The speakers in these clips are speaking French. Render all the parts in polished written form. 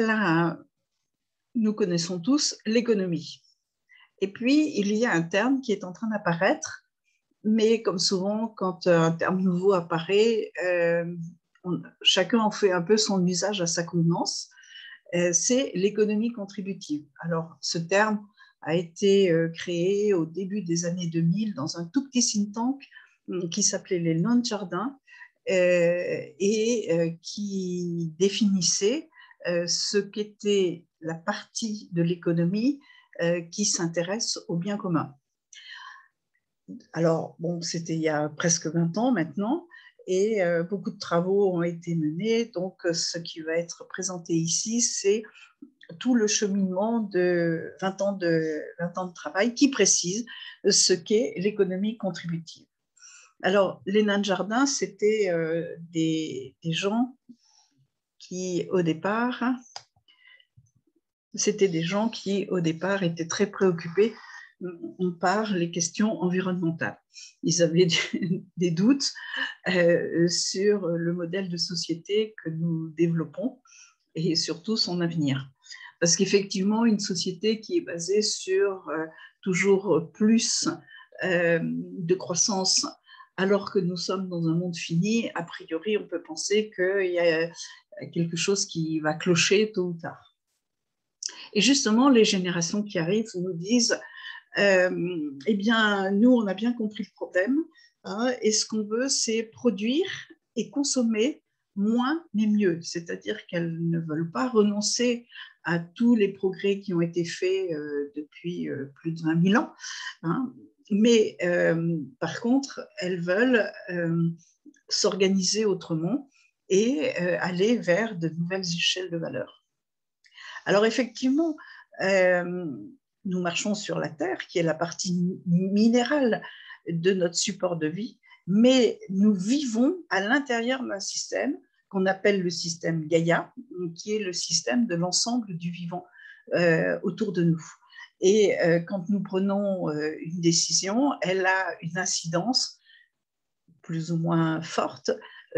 là, nous connaissons tous l'économie. Et puis, il y a un terme qui est en train d'apparaître, mais comme souvent, quand un terme nouveau apparaît, chacun en fait un peu son usage à sa convenance. C'est l'économie contributive. Alors, ce terme a été créé au début des années 2000 dans un tout petit think tank qui s'appelait les Noms de Jardin et qui définissait ce qu'était la partie de l'économie qui s'intéresse au bien commun. Alors, bon, c'était il y a presque 20 ans maintenant, et beaucoup de travaux ont été menés. Donc, ce qui va être présenté ici, c'est tout le cheminement de 20 ans de travail qui précise ce qu'est l'économie contributive. Alors, les nains de jardin, c'était des gens qui, au départ, étaient très préoccupés par les questions environnementales. Ils avaient des doutes sur le modèle de société que nous développons et surtout son avenir. Parce qu'effectivement, une société qui est basée sur toujours plus de croissance, alors que nous sommes dans un monde fini, a priori, on peut penser qu'il y a quelque chose qui va clocher tôt ou tard. Et justement, les générations qui arrivent nous disent eh bien, nous, on a bien compris le problème, hein, et ce qu'on veut, c'est produire et consommer moins mais mieux. C'est-à-dire qu'elles ne veulent pas renoncer à tous les progrès qui ont été faits depuis plus de 20 000 ans, hein, mais par contre, elles veulent s'organiser autrement et aller vers de nouvelles échelles de valeur. Alors effectivement, nous marchons sur la Terre, qui est la partie minérale de notre support de vie, mais nous vivons à l'intérieur d'un système qu'on appelle le système Gaïa, qui est le système de l'ensemble du vivant autour de nous. Et quand nous prenons une décision, elle a une incidence plus ou moins forte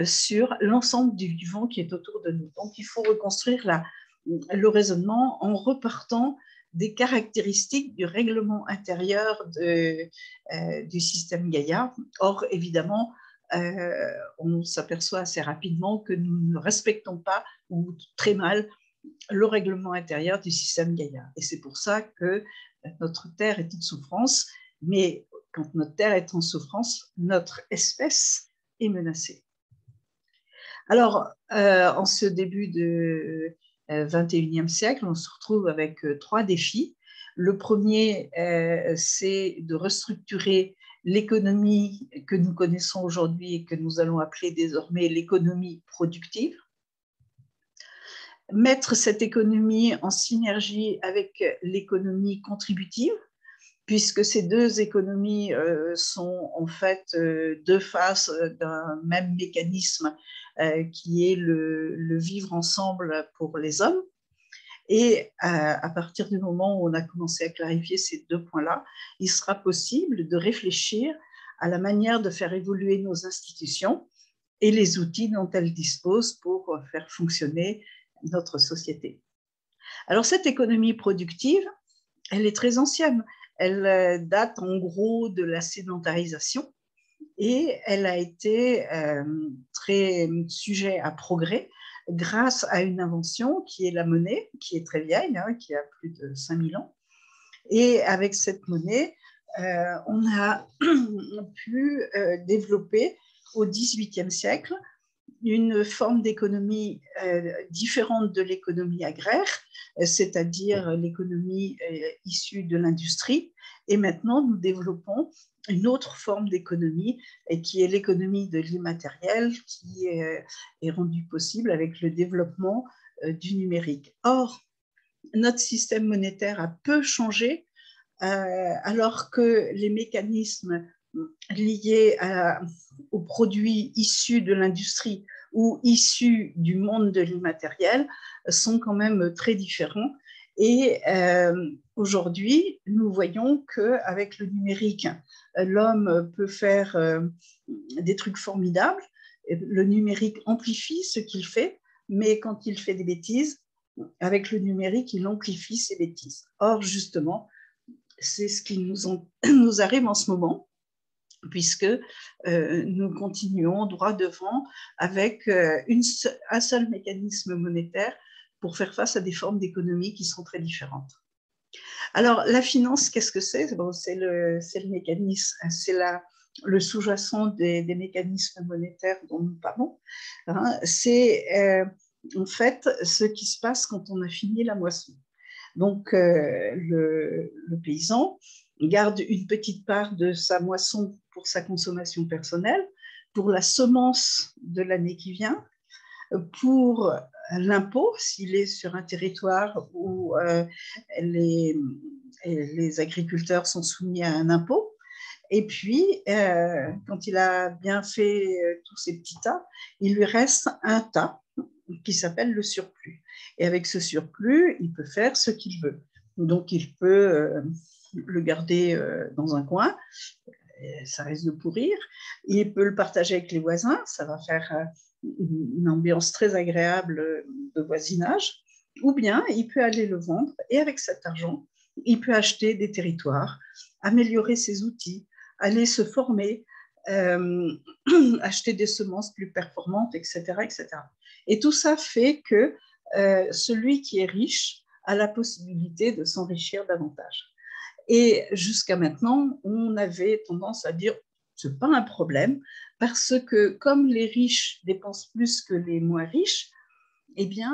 sur l'ensemble du vivant qui est autour de nous. Donc, il faut reconstruire le raisonnement en repartant des caractéristiques du règlement intérieur du système Gaïa. Or, évidemment, on s'aperçoit assez rapidement que nous ne respectons pas, ou très mal, le règlement intérieur du système Gaïa. Et c'est pour ça que notre Terre est en souffrance, mais quand notre Terre est en souffrance, notre espèce est menacée. Alors, en ce début de 21e siècle, on se retrouve avec 3 défis. Le premier, c'est de restructurer l'économie que nous connaissons aujourd'hui et que nous allons appeler désormais l'économie productive. Mettre cette économie en synergie avec l'économie contributive, puisque ces deux économies sont en fait deux faces d'un même mécanisme qui est le vivre ensemble pour les hommes. Et à partir du moment où on a commencé à clarifier ces 2 points-là, il sera possible de réfléchir à la manière de faire évoluer nos institutions et les outils dont elles disposent pour faire fonctionner notre société. Alors cette économie productive, elle est très ancienne. Elle date en gros de la sédentarisation et elle a été très sujet à progrès grâce à une invention qui est la monnaie, qui est très vieille, hein, qui a plus de 5000 ans. Et avec cette monnaie, on a pu développer au XVIIIe siècle une forme d'économie différente de l'économie agraire, c'est-à-dire l'économie issue de l'industrie. Et maintenant, nous développons une autre forme d'économie, qui est l'économie de l'immatériel, qui est rendue possible avec le développement du numérique. Or, notre système monétaire a peu changé, alors que les mécanismes liés aux produits issus de l'industrie ou issus du monde de l'immatériel sont quand même très différents. Et aujourd'hui, nous voyons qu'avec le numérique, l'homme peut faire des trucs formidables. Le numérique amplifie ce qu'il fait, mais quand il fait des bêtises, avec le numérique, il amplifie ces bêtises. Or, justement, c'est ce qui nous arrive en ce moment, puisque nous continuons droit devant avec un seul mécanisme monétaire pour faire face à des formes d'économie qui sont très différentes. Alors, la finance, qu'est-ce que c'est? Bon, c'est le mécanisme, c'est le sous-jacent des mécanismes monétaires dont nous parlons. Hein. C'est en fait ce qui se passe quand on a fini la moisson. Donc, le paysan garde une petite part de sa moisson pour sa consommation personnelle, pour la semence de l'année qui vient, pour l'impôt, s'il est sur un territoire où les agriculteurs sont soumis à un impôt. Et puis, quand il a bien fait tous ces petits tas, il lui reste un tas qui s'appelle le surplus. Et avec ce surplus, il peut faire ce qu'il veut. Donc, il peut le garder dans un coin, ça risque de pourrir. Il peut le partager avec les voisins, ça va faire une ambiance très agréable de voisinage. Ou bien, il peut aller le vendre et avec cet argent, il peut acheter des territoires, améliorer ses outils, aller se former, acheter des semences plus performantes, etc., etc. Et tout ça fait que celui qui est riche a la possibilité de s'enrichir davantage. Et jusqu'à maintenant, on avait tendance à dire c'est pas un problème parce que comme les riches dépensent plus que les moins riches, eh bien,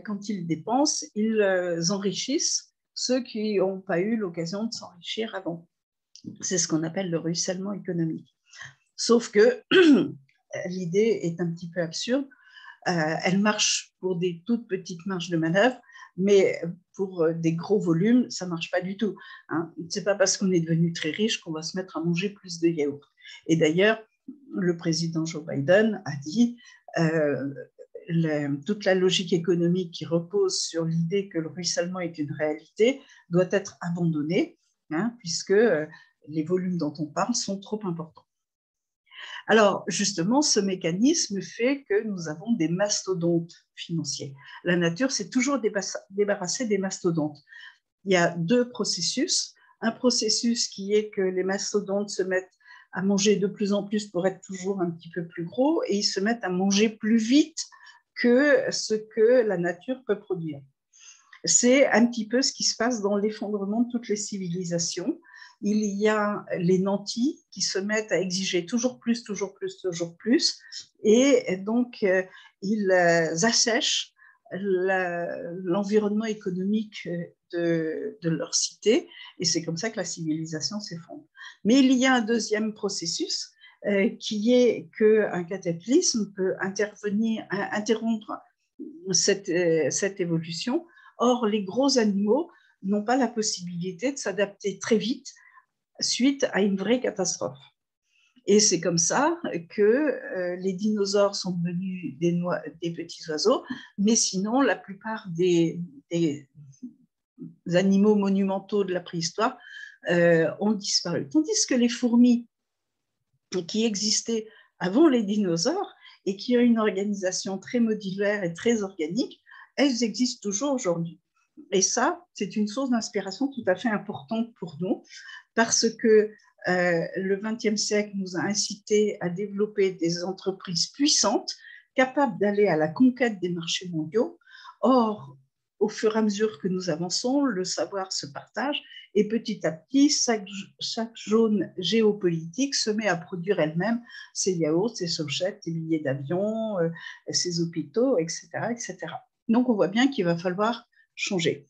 quand ils dépensent, ils enrichissent ceux qui n'ont pas eu l'occasion de s'enrichir avant. C'est ce qu'on appelle le ruissellement économique. Sauf que l'idée est un petit peu absurde. Elle marche pour des toutes petites marges de manœuvre, mais pour des gros volumes, ça ne marche pas du tout. Hein. Ce n'est pas parce qu'on est devenu très riche qu'on va se mettre à manger plus de yaourt. Et d'ailleurs, le président Joe Biden a dit toute la logique économique qui repose sur l'idée que le ruissellement est une réalité doit être abandonnée, hein, puisque les volumes dont on parle sont trop importants. Alors, justement, ce mécanisme fait que nous avons des mastodontes financiers. La nature s'est toujours débarrassée des mastodontes. Il y a deux processus. Un processus qui est que les mastodontes se mettent à manger de plus en plus pour être toujours un petit peu plus gros et ils se mettent à manger plus vite que ce que la nature peut produire. C'est un petit peu ce qui se passe dans l'effondrement de toutes les civilisations. Il y a les nantis qui se mettent à exiger toujours plus, toujours plus, toujours plus, et donc ils assèchent l'environnement économique de leur cité, et c'est comme ça que la civilisation s'effondre. Mais il y a un deuxième processus qui est qu'un cataclysme peut intervenir, interrompre cette évolution. Or, les gros animaux n'ont pas la possibilité de s'adapter très vite suite à une vraie catastrophe. Et c'est comme ça que les dinosaures sont devenus des petits oiseaux, mais sinon, la plupart des animaux monumentaux de la préhistoire ont disparu. Tandis que les fourmis qui existaient avant les dinosaures et qui ont une organisation très modulaire et très organique, elles existent toujours aujourd'hui. Et ça, c'est une source d'inspiration tout à fait importante pour nous, parce que le XXe siècle nous a incité à développer des entreprises puissantes, capables d'aller à la conquête des marchés mondiaux. Or, au fur et à mesure que nous avançons, le savoir se partage et petit à petit, chaque zone géopolitique se met à produire elle-même ses yaourts, ses sauchettes, ses billets d'avion, ses hôpitaux, etc., etc. Donc, on voit bien qu'il va falloir changer.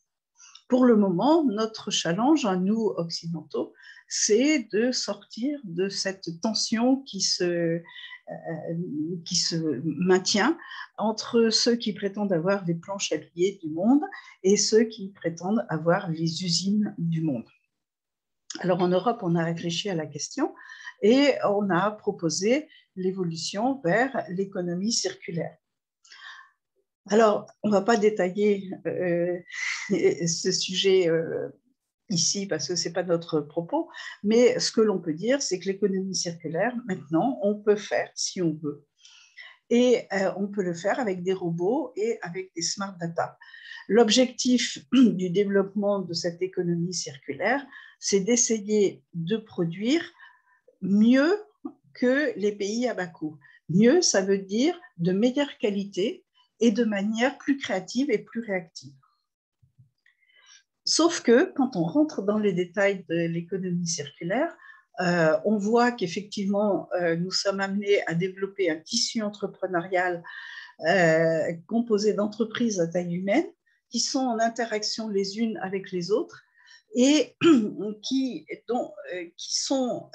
Pour le moment, notre challenge à nous, occidentaux, c'est de sortir de cette tension qui se maintient entre ceux qui prétendent avoir les planches à billets du monde et ceux qui prétendent avoir les usines du monde. Alors en Europe, on a réfléchi à la question et on a proposé l'évolution vers l'économie circulaire. Alors, on ne va pas détailler ce sujet ici parce que ce n'est pas notre propos, mais ce que l'on peut dire, c'est que l'économie circulaire, maintenant, on peut faire, si on veut, Et on peut le faire avec des robots et avec des smart data. L'objectif du développement de cette économie circulaire, c'est d'essayer de produire mieux que les pays à bas coût. Mieux, ça veut dire de meilleure qualité et de manière plus créative et plus réactive. Sauf que quand on rentre dans les détails de l'économie circulaire, on voit qu'effectivement, nous sommes amenés à développer un tissu entrepreneurial composé d'entreprises à taille humaine qui sont en interaction les unes avec les autres et qui sont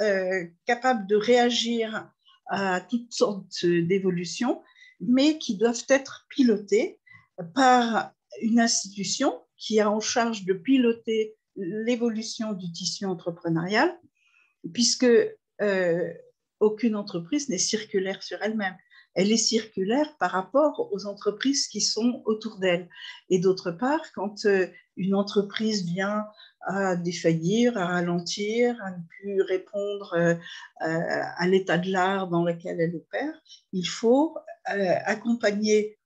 capables de réagir à toutes sortes d'évolutions, mais qui doivent être pilotées par une institution qui a en charge de piloter l'évolution du tissu entrepreneurial, puisque aucune entreprise n'est circulaire sur elle-même. Elle est circulaire par rapport aux entreprises qui sont autour d'elle. Et d'autre part, quand une entreprise vient à défaillir, à ralentir, à ne plus répondre à l'état de l'art dans lequel elle opère, il faut accompagner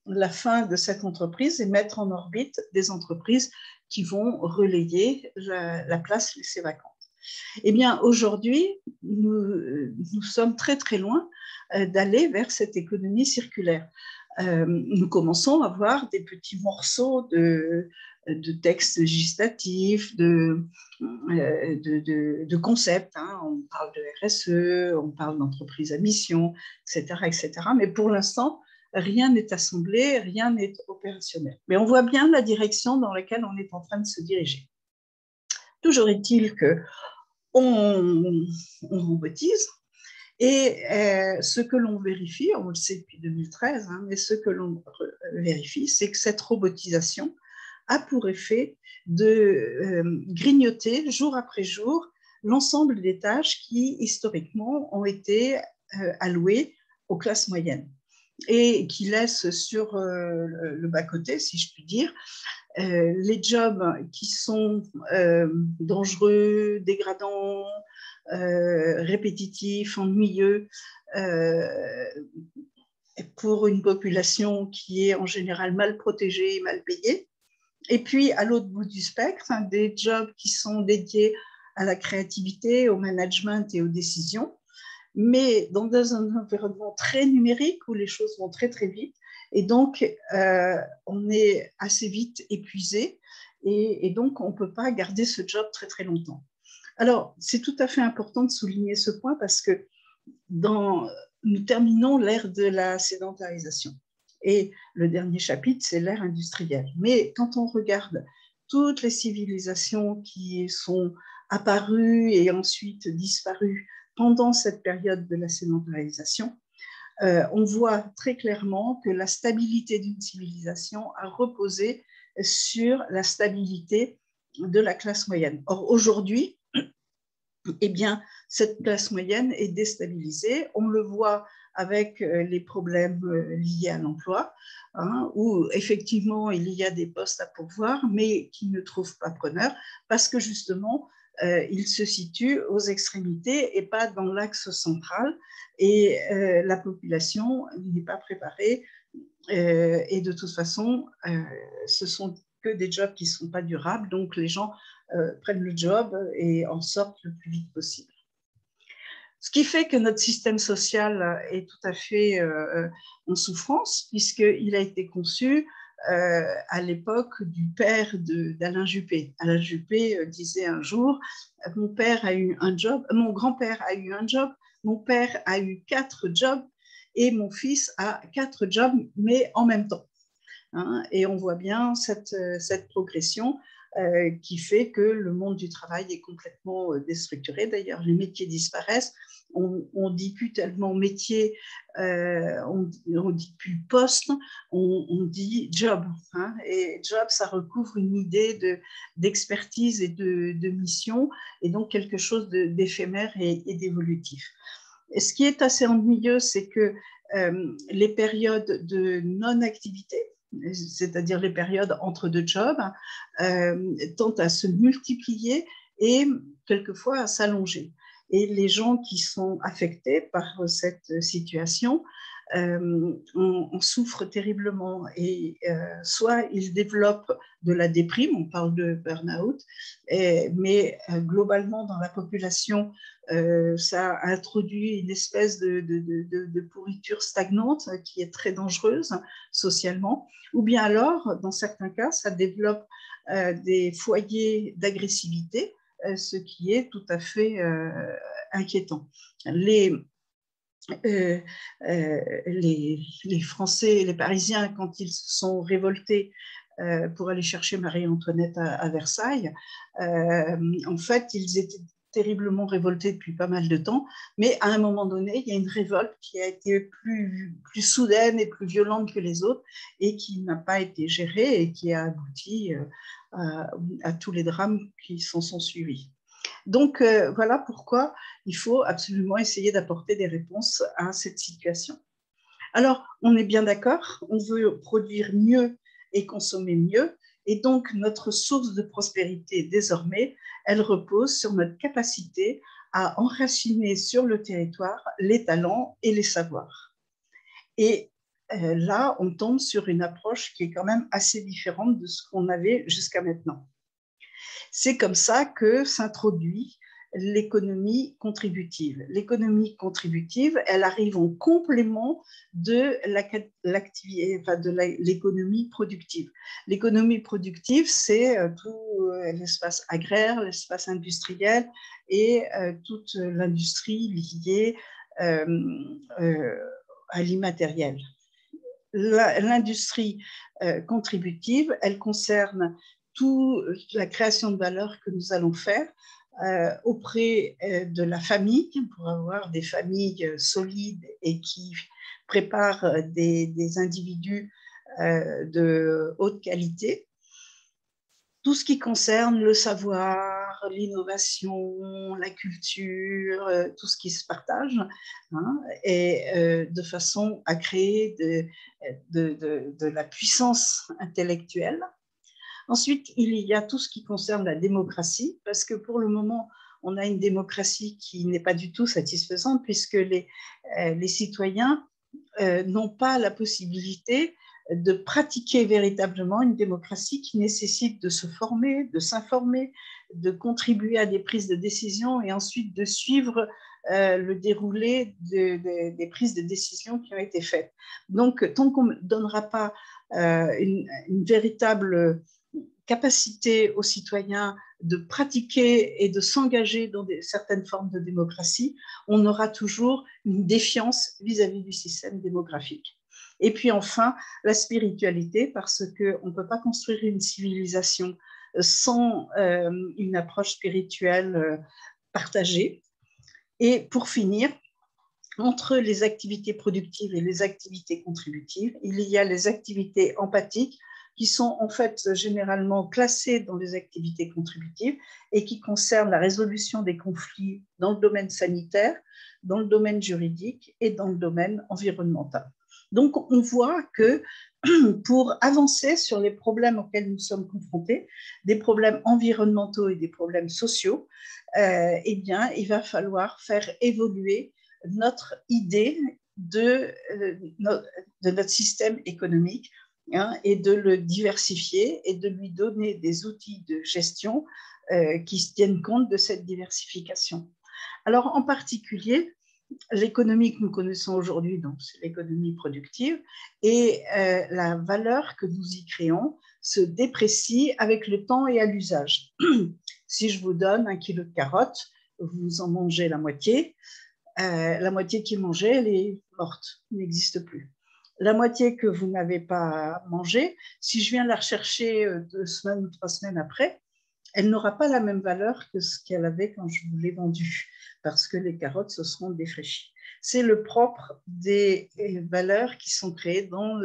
la fin de cette entreprise et mettre en orbite des entreprises qui vont relayer la place laissée vacante. Eh bien, aujourd'hui, nous sommes très, très loin d'aller vers cette économie circulaire. Nous commençons à voir des petits morceaux de textes législatifs, de concepts. Hein. On parle de RSE, on parle d'entreprise à mission, etc., etc. Mais pour l'instant, rien n'est assemblé, rien n'est opérationnel. Mais on voit bien la direction dans laquelle on est en train de se diriger. Toujours est-il que on robotise et ce que l'on vérifie, on le sait depuis 2013, hein, mais ce que l'on vérifie, c'est que cette robotisation a pour effet de grignoter jour après jour l'ensemble des tâches qui historiquement ont été allouées aux classes moyennes et qui laissent sur le bas-côté, si je puis dire, les jobs qui sont dangereux, dégradants, répétitifs, ennuyeux, pour une population qui est en général mal protégée et mal payée. Et puis, à l'autre bout du spectre, hein, des jobs qui sont dédiés à la créativité, au management et aux décisions, mais dans un environnement très numérique où les choses vont très, très vite. Et donc, on est assez vite épuisé et donc, on ne peut pas garder ce job très, très longtemps. Alors, c'est tout à fait important de souligner ce point parce que nous terminons l'ère de la sédentarisation. Et le dernier chapitre, c'est l'ère industrielle. Mais quand on regarde toutes les civilisations qui sont apparues et ensuite disparues pendant cette période de la sédentarisation, on voit très clairement que la stabilité d'une civilisation a reposé sur la stabilité de la classe moyenne. Or, aujourd'hui, eh bien, cette classe moyenne est déstabilisée. On le voit avec les problèmes liés à l'emploi, hein, où effectivement, il y a des postes à pourvoir, mais qui ne trouvent pas preneur parce que justement, ils se situent aux extrémités et pas dans l'axe central. Et la population n'est pas préparée. Et de toute façon, ce sont que des jobs qui ne sont pas durables. Donc, les gens prennent le job et en sortent le plus vite possible. Ce qui fait que notre système social est tout à fait en souffrance, puisqu'il a été conçu à l'époque du père d'Alain Juppé. Alain Juppé disait un jour, mon père a eu un job, mon grand-père a eu un job, mon père a eu 4 jobs et mon fils a 4 jobs, mais en même temps. Hein, et on voit bien cette progression qui fait que le monde du travail est complètement déstructuré. D'ailleurs, les métiers disparaissent. On dit plus tellement métier, on dit plus poste, on dit job. Hein, et job, ça recouvre une idée d'expertise et de mission, et donc quelque chose d'éphémère et d'évolutif. Et ce qui est assez ennuyeux, c'est que les périodes de non-activité, c'est-à-dire les périodes entre 2 jobs, tendent à se multiplier et quelquefois à s'allonger. Et les gens qui sont affectés par cette situation on souffre terriblement et soit ils développent de la déprime, on parle de burn-out, mais globalement dans la population, ça a introduit une espèce de pourriture stagnante qui est très dangereuse socialement, ou bien alors, dans certains cas, ça développe des foyers d'agressivité, ce qui est tout à fait inquiétant. Les Français et les Parisiens, quand ils se sont révoltés pour aller chercher Marie-Antoinette à Versailles, en fait, ils étaient terriblement révoltés depuis pas mal de temps, mais à un moment donné, il y a une révolte qui a été plus soudaine et plus violente que les autres et qui n'a pas été gérée et qui a abouti à tous les drames qui s'en sont suivis. Donc, voilà pourquoi il faut absolument essayer d'apporter des réponses à cette situation. Alors, on est bien d'accord, on veut produire mieux et consommer mieux, et donc notre source de prospérité désormais, elle repose sur notre capacité à enraciner sur le territoire les talents et les savoirs. Et là, on tombe sur une approche qui est quand même assez différente de ce qu'on avait jusqu'à maintenant. C'est comme ça que s'introduit l'économie contributive. L'économie contributive, elle arrive en complément de l'économie productive. L'économie productive, c'est tout l'espace agraire, l'espace industriel et toute l'industrie liée à l'immatériel. L'industrie contributive, elle concerne toute la création de valeur que nous allons faire auprès de la famille, pour avoir des familles solides et qui préparent des individus de haute qualité. Tout ce qui concerne le savoir, l'innovation, la culture, tout ce qui se partage, hein, et de façon à créer de la puissance intellectuelle. Ensuite, il y a tout ce qui concerne la démocratie, parce que pour le moment, on a une démocratie qui n'est pas du tout satisfaisante, puisque les citoyens n'ont pas la possibilité de pratiquer véritablement une démocratie qui nécessite de se former, de s'informer, de contribuer à des prises de décision et ensuite de suivre le déroulé des prises de décision qui ont été faites. Donc, tant qu'on ne donnera pas une véritable capacité aux citoyens de pratiquer et de s'engager dans certaines formes de démocratie, on aura toujours une défiance vis-à-vis du système démographique. Et puis enfin, la spiritualité, parce qu'on ne peut pas construire une civilisation sans une approche spirituelle partagée. Et pour finir, entre les activités productives et les activités contributives, il y a les activités empathiques qui sont en fait généralement classées dans les activités contributives et qui concernent la résolution des conflits dans le domaine sanitaire, dans le domaine juridique et dans le domaine environnemental. Donc, on voit que pour avancer sur les problèmes auxquels nous sommes confrontés, des problèmes environnementaux et des problèmes sociaux, eh bien, il va falloir faire évoluer notre idée de notre système économique, hein, et de le diversifier et de lui donner des outils de gestion qui tiennent compte de cette diversification. Alors, en particulier, l'économie que nous connaissons aujourd'hui, donc c'est l'économie productive, et la valeur que nous y créons se déprécie avec le temps et à l'usage. Si je vous donne 1 kilo de carottes, vous en mangez la moitié qui est mangée, elle est morte, n'existe plus. La moitié que vous n'avez pas mangée, si je viens la rechercher 2 semaines ou 3 semaines après, elle n'aura pas la même valeur que ce qu'elle avait quand je vous l'ai vendue, parce que les carottes se seront défraîchies. C'est le propre des valeurs qui sont créées dans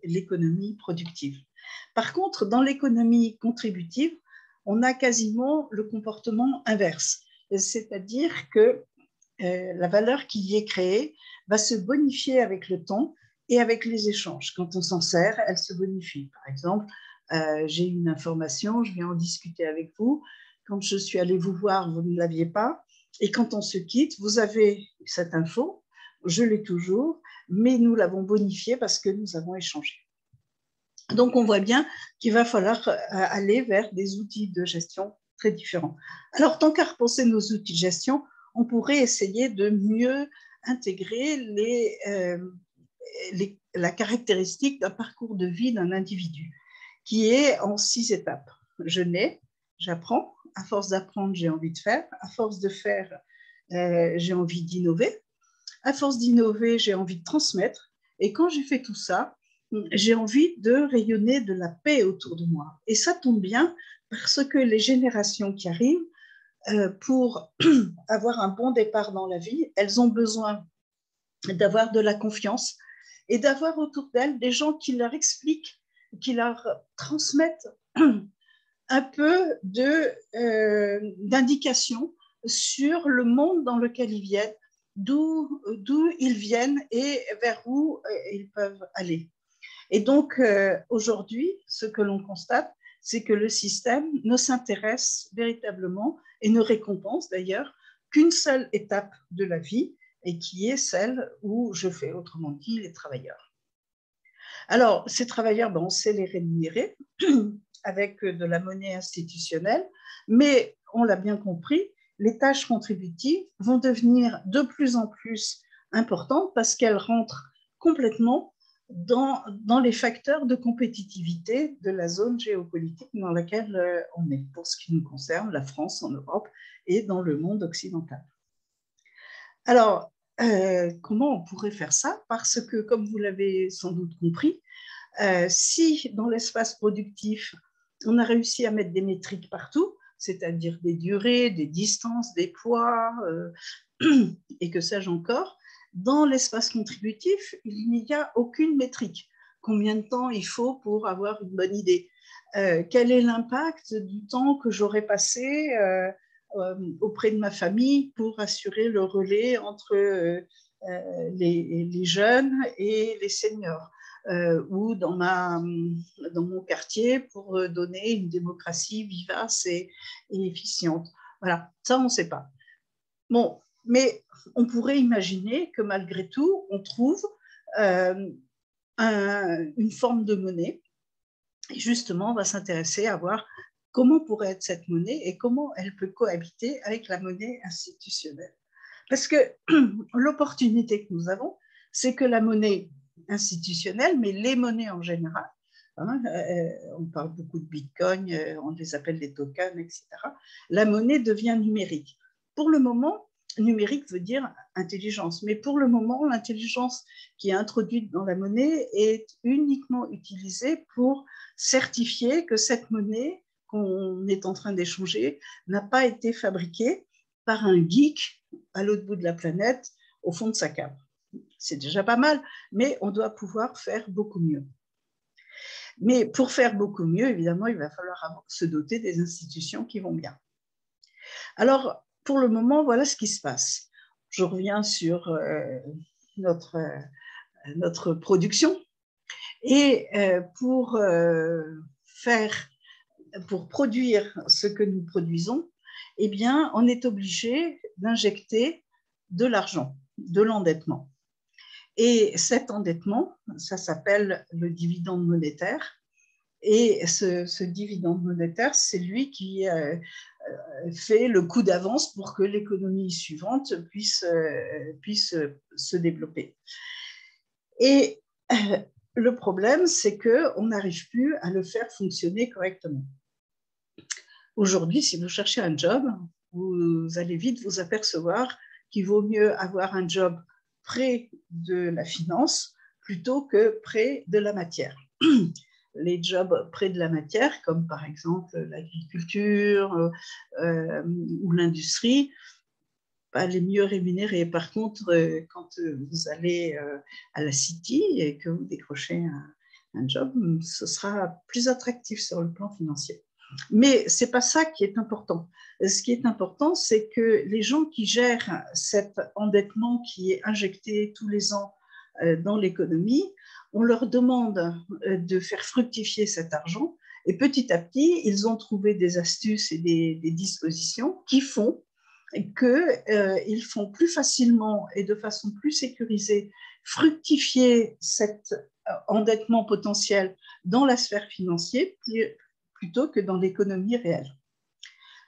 l'économie productive. Par contre, dans l'économie contributive, on a quasiment le comportement inverse, c'est-à-dire que la valeur qui y est créée va se bonifier avec le temps et avec les échanges. Quand on s'en sert, elle se bonifie. Par exemple, j'ai une information, je viens en discuter avec vous. Quand je suis allée vous voir, vous ne l'aviez pas. Et quand on se quitte, vous avez cette info, je l'ai toujours, mais nous l'avons bonifié parce que nous avons échangé. Donc, on voit bien qu'il va falloir aller vers des outils de gestion très différents. Alors, tant qu'à repenser nos outils de gestion, on pourrait essayer de mieux intégrer la caractéristique d'un parcours de vie d'un individu, qui est en 6 étapes. Je nais, j'apprends, à force d'apprendre, j'ai envie de faire, à force de faire, j'ai envie d'innover, à force d'innover, j'ai envie de transmettre, et quand j'ai fait tout ça, j'ai envie de rayonner de la paix autour de moi. Et ça tombe bien, parce que les générations qui arrivent, pour avoir un bon départ dans la vie, elles ont besoin d'avoir de la confiance et d'avoir autour d'elles des gens qui leur expliquent, qui leur transmettent un peu d'indications sur le monde dans lequel ils viennent, d'où ils viennent et vers où ils peuvent aller. Et donc, aujourd'hui, ce que l'on constate, c'est que le système ne s'intéresse véritablement et ne récompense d'ailleurs qu'une seule étape de la vie, et qui est celle où je fais, autrement dit, les travailleurs. Alors, ces travailleurs, on sait les rémunérer avec de la monnaie institutionnelle, mais on l'a bien compris, les tâches contributives vont devenir de plus en plus importantes parce qu'elles rentrent complètement dans les facteurs de compétitivité de la zone géopolitique dans laquelle on est, pour ce qui nous concerne, la France en Europe et dans le monde occidental. Alors, comment on pourrait faire ça? Parce que, comme vous l'avez sans doute compris, si dans l'espace productif, on a réussi à mettre des métriques partout, c'est-à-dire des durées, des distances, des poids, et que sais-je encore, dans l'espace contributif, il n'y a aucune métrique. Combien de temps il faut pour avoir une bonne idée? Quel est l'impact du temps que j'aurais passé auprès de ma famille pour assurer le relais entre les jeunes et les seniors, ou dans mon quartier pour donner une démocratie vivace et efficiente. Voilà, ça on ne sait pas. Bon, mais on pourrait imaginer que malgré tout, on trouve une forme de monnaie. Et justement, on va s'intéresser à voir comment pourrait être cette monnaie et comment elle peut cohabiter avec la monnaie institutionnelle. Parce que l'opportunité que nous avons, c'est que la monnaie institutionnelle, mais les monnaies en général, on parle beaucoup de Bitcoin, on les appelle des tokens, etc. La monnaie devient numérique. Pour le moment, numérique veut dire intelligence, mais pour le moment, l'intelligence qui est introduite dans la monnaie est uniquement utilisée pour certifier que cette monnaie qu'on est en train d'échanger n'a pas été fabriquée par un geek à l'autre bout de la planète, au fond de sa cave. C'est déjà pas mal, mais on doit pouvoir faire beaucoup mieux. Mais pour faire beaucoup mieux, évidemment, il va falloir se doter des institutions qui vont bien. Alors, pour le moment, voilà ce qui se passe. Je reviens sur notre production. Et pour produire ce que nous produisons, eh bien, on est obligé d'injecter de l'argent, de l'endettement. Et cet endettement, ça s'appelle le dividende monétaire. Et ce dividende monétaire, c'est lui qui fait le coup d'avance pour que l'économie suivante puisse se développer. Et le problème, c'est qu'on n'arrive plus à le faire fonctionner correctement. Aujourd'hui, si vous cherchez un job, vous allez vite vous apercevoir qu'il vaut mieux avoir un job près de la finance plutôt que près de la matière. Les jobs près de la matière, comme par exemple l'agriculture ou l'industrie, pas les mieux rémunérés. Par contre, quand vous allez à la City et que vous décrochez un job, ce sera plus attractif sur le plan financier. Mais ce n'est pas ça qui est important. Ce qui est important, c'est que les gens qui gèrent cet endettement qui est injecté tous les ans dans l'économie, on leur demande de faire fructifier cet argent et petit à petit, ils ont trouvé des astuces et des dispositions qui font qu'ils font plus facilement et de façon plus sécurisée fructifier cet endettement potentiel dans la sphère financière plutôt que dans l'économie réelle.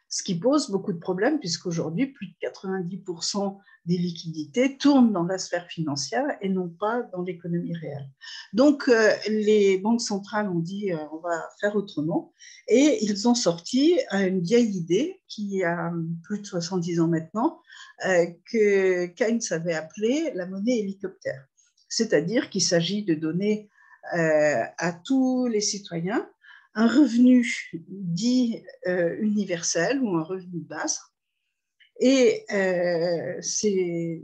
Ce qui pose beaucoup de problèmes puisqu'aujourd'hui, plus de 90% des liquidités tournent dans la sphère financière et non pas dans l'économie réelle. Donc, les banques centrales ont dit on va faire autrement et ils ont sorti une vieille idée qui a plus de 70 ans maintenant, que Keynes avait appelée la monnaie hélicoptère. C'est-à-dire qu'il s'agit de donner à tous les citoyens un revenu dit universel ou un revenu de base. Et ces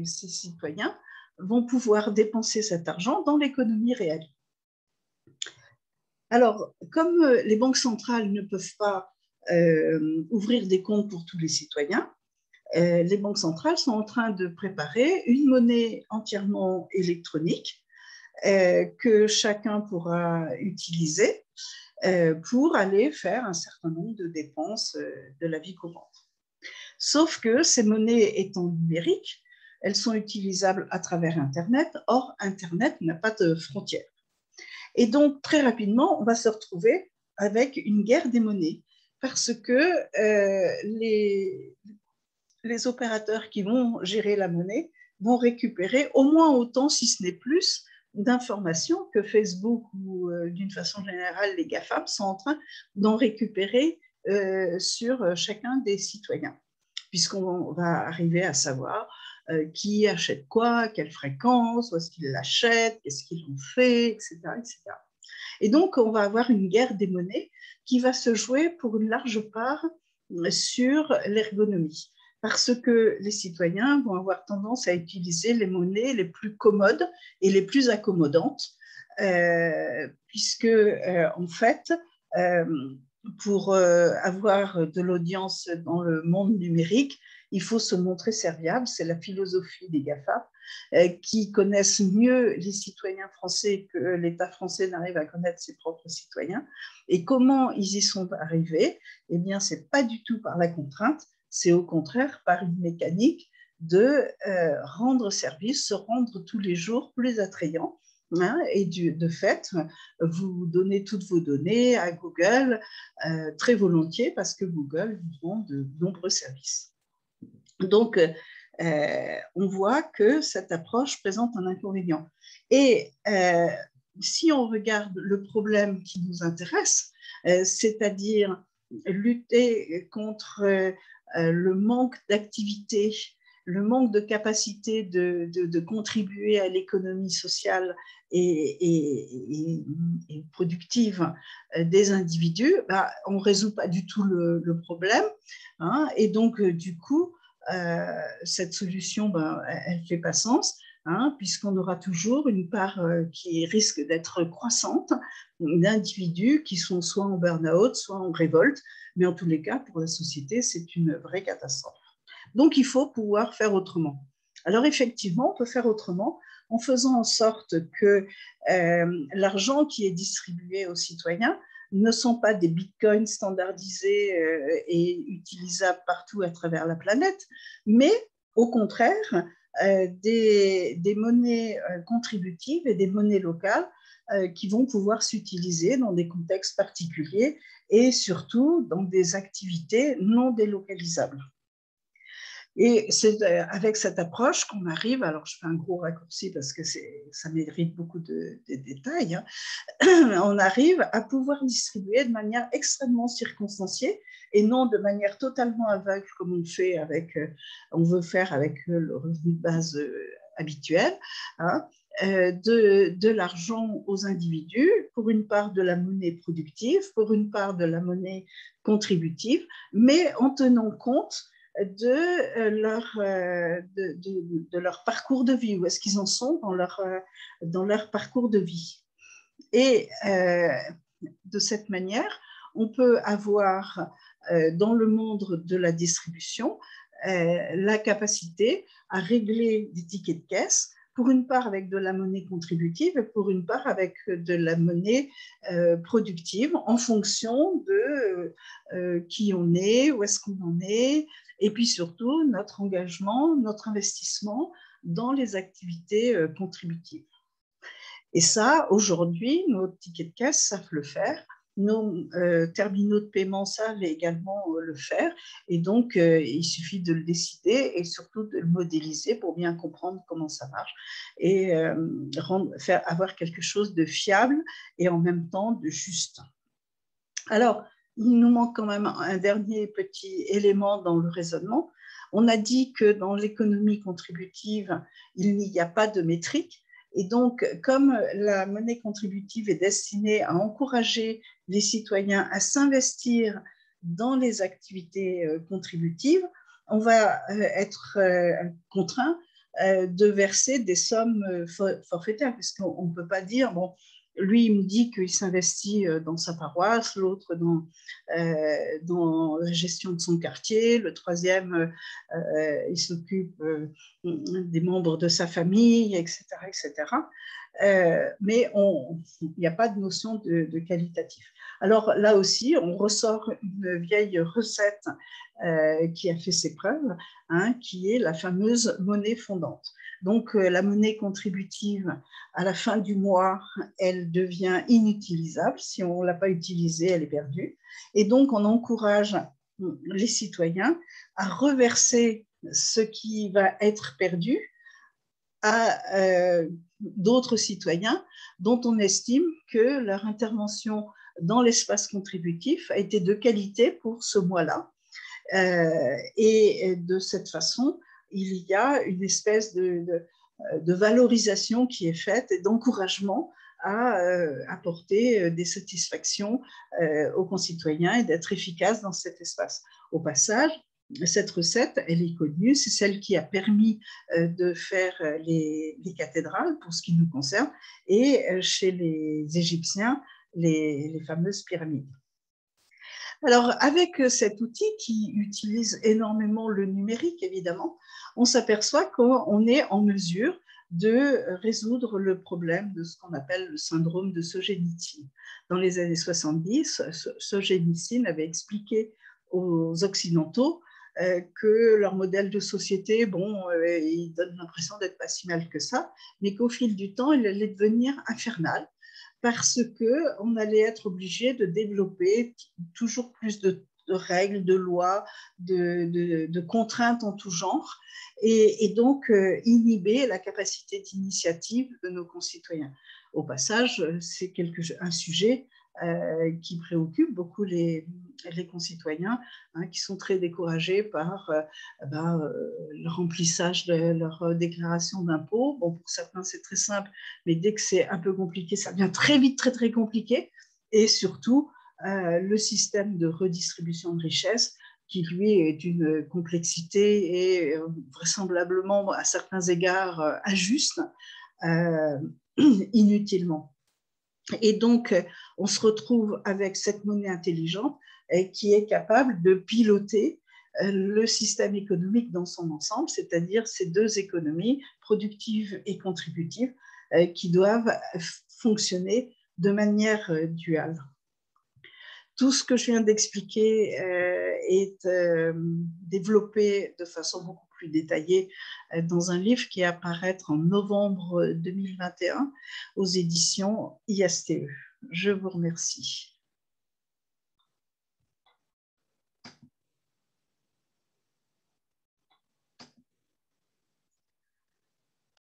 citoyens vont pouvoir dépenser cet argent dans l'économie réelle. Alors, comme les banques centrales ne peuvent pas ouvrir des comptes pour tous les citoyens, les banques centrales sont en train de préparer une monnaie entièrement électronique que chacun pourra utiliser pour aller faire un certain nombre de dépenses de la vie courante. Sauf que ces monnaies étant numériques, elles sont utilisables à travers Internet. Or, Internet n'a pas de frontières. Et donc, très rapidement, on va se retrouver avec une guerre des monnaies parce que les opérateurs qui vont gérer la monnaie vont récupérer au moins autant, si ce n'est plus, d'informations que Facebook ou d'une façon générale les GAFAM sont en train d'en récupérer sur chacun des citoyens, puisqu'on va arriver à savoir qui achète quoi, à quelle fréquence, où est-ce qu'il l'achète, qu'est-ce qu'ils ont fait, etc., etc. Et donc, on va avoir une guerre des monnaies qui va se jouer pour une large part sur l'ergonomie, parce que les citoyens vont avoir tendance à utiliser les monnaies les plus commodes et les plus accommodantes, puisque, en fait, pour avoir de l'audience dans le monde numérique, il faut se montrer serviable. C'est la philosophie des GAFA, qui connaissent mieux les citoyens français que l'État français n'arrive à connaître ses propres citoyens. Et comment ils y sont arrivés? Eh bien, ce n'est pas du tout par la contrainte, c'est au contraire par une mécanique de rendre service, se rendre tous les jours plus attrayant. Hein, et de fait, vous donnez toutes vos données à Google très volontiers parce que Google vous rend de nombreux services. Donc, on voit que cette approche présente un inconvénient. Et si on regarde le problème qui nous intéresse, c'est-à-dire lutter contre le manque d'activité, le manque de capacité de contribuer à l'économie sociale et productive des individus, bah, on ne résout pas du tout le problème. Hein, et donc, du coup, cette solution, ben, elle ne fait pas sens, hein, puisqu'on aura toujours une part qui risque d'être croissante d'individus qui sont soit en burn-out, soit en révolte, mais en tous les cas, pour la société, c'est une vraie catastrophe. Donc, il faut pouvoir faire autrement. Alors, effectivement, on peut faire autrement en faisant en sorte que l'argent qui est distribué aux citoyens ne sont pas des bitcoins standardisés et utilisables partout à travers la planète, mais au contraire, des monnaies contributives et des monnaies locales qui vont pouvoir s'utiliser dans des contextes particuliers et surtout dans des activités non délocalisables. Et c'est avec cette approche qu'on arrive, alors je fais un gros raccourci parce que ça mérite beaucoup de détails, hein, on arrive à pouvoir distribuer de manière extrêmement circonstanciée et non de manière totalement aveugle comme on veut faire avec le revenu de base habituel, hein, de l'argent aux individus, pour une part de la monnaie productive, pour une part de la monnaie contributive, mais en tenant compte de leur parcours de vie, où est-ce qu'ils en sont dans leur parcours de vie. Et de cette manière, on peut avoir dans le monde de la distribution la capacité à régler des tickets de caisse, pour une part avec de la monnaie contributive et pour une part avec de la monnaie productive en fonction de qui on est, où est-ce qu'on en est, et puis surtout notre engagement, notre investissement dans les activités contributives. Et ça, aujourd'hui, nos tickets de caisse savent le faire. Nos terminaux de paiement savent également le faire. Et donc, il suffit de le décider et surtout de le modéliser pour bien comprendre comment ça marche et avoir quelque chose de fiable et en même temps de juste. Alors, il nous manque quand même un dernier petit élément dans le raisonnement. On a dit que dans l'économie contributive, il n'y a pas de métrique. Et donc, comme la monnaie contributive est destinée à encourager les citoyens à s'investir dans les activités contributives, on va être contraint de verser des sommes forfaitaires, puisqu'on ne peut pas dire, bon, lui, il me dit qu'il s'investit dans sa paroisse, l'autre dans la gestion de son quartier, le troisième, il s'occupe des membres de sa famille, etc. etc. Mais il n'y a pas de notion de qualitatif. Alors là aussi, on ressort une vieille recette qui a fait ses preuves, hein, qui est la fameuse monnaie fondante. Donc, la monnaie contributive, à la fin du mois, elle devient inutilisable. Si on ne l'a pas utilisée, elle est perdue. Et donc, on encourage les citoyens à reverser ce qui va être perdu à d'autres citoyens dont on estime que leur intervention dans l'espace contributif a été de qualité pour ce mois-là. Et de cette façon, il y a une espèce de valorisation qui est faite et d'encouragement à apporter des satisfactions aux concitoyens et d'être efficace dans cet espace. Au passage, cette recette, elle est connue, c'est celle qui a permis de faire les cathédrales, pour ce qui nous concerne, et chez les Égyptiens, les fameuses pyramides. Alors, avec cet outil qui utilise énormément le numérique, évidemment, on s'aperçoit qu'on est en mesure de résoudre le problème de ce qu'on appelle le syndrome de Solzhenitsyn. Dans les années 70, Solzhenitsyn avait expliqué aux Occidentaux que leur modèle de société, bon, il donne l'impression d'être pas si mal que ça, mais qu'au fil du temps, il allait devenir infernal, parce qu'on allait être obligé de développer toujours plus de règles, de lois, de contraintes en tout genre, et donc inhiber la capacité d'initiative de nos concitoyens. Au passage, c'est un sujet qui préoccupe beaucoup les concitoyens, hein, qui sont très découragés par le remplissage de leur déclaration d'impôt. Bon, pour certains, c'est très simple, mais dès que c'est un peu compliqué, ça devient très vite très, très compliqué. Et surtout, le système de redistribution de richesse, qui, lui, est d'une complexité et vraisemblablement, à certains égards, injuste, inutilement. Et donc, on se retrouve avec cette monnaie intelligente qui est capable de piloter le système économique dans son ensemble, c'est-à-dire ces deux économies, productives et contributives, qui doivent fonctionner de manière duale. Tout ce que je viens d'expliquer est développé de façon beaucoup plus détaillée dans un livre qui va apparaître en novembre 2021 aux éditions ISTE. Je vous remercie.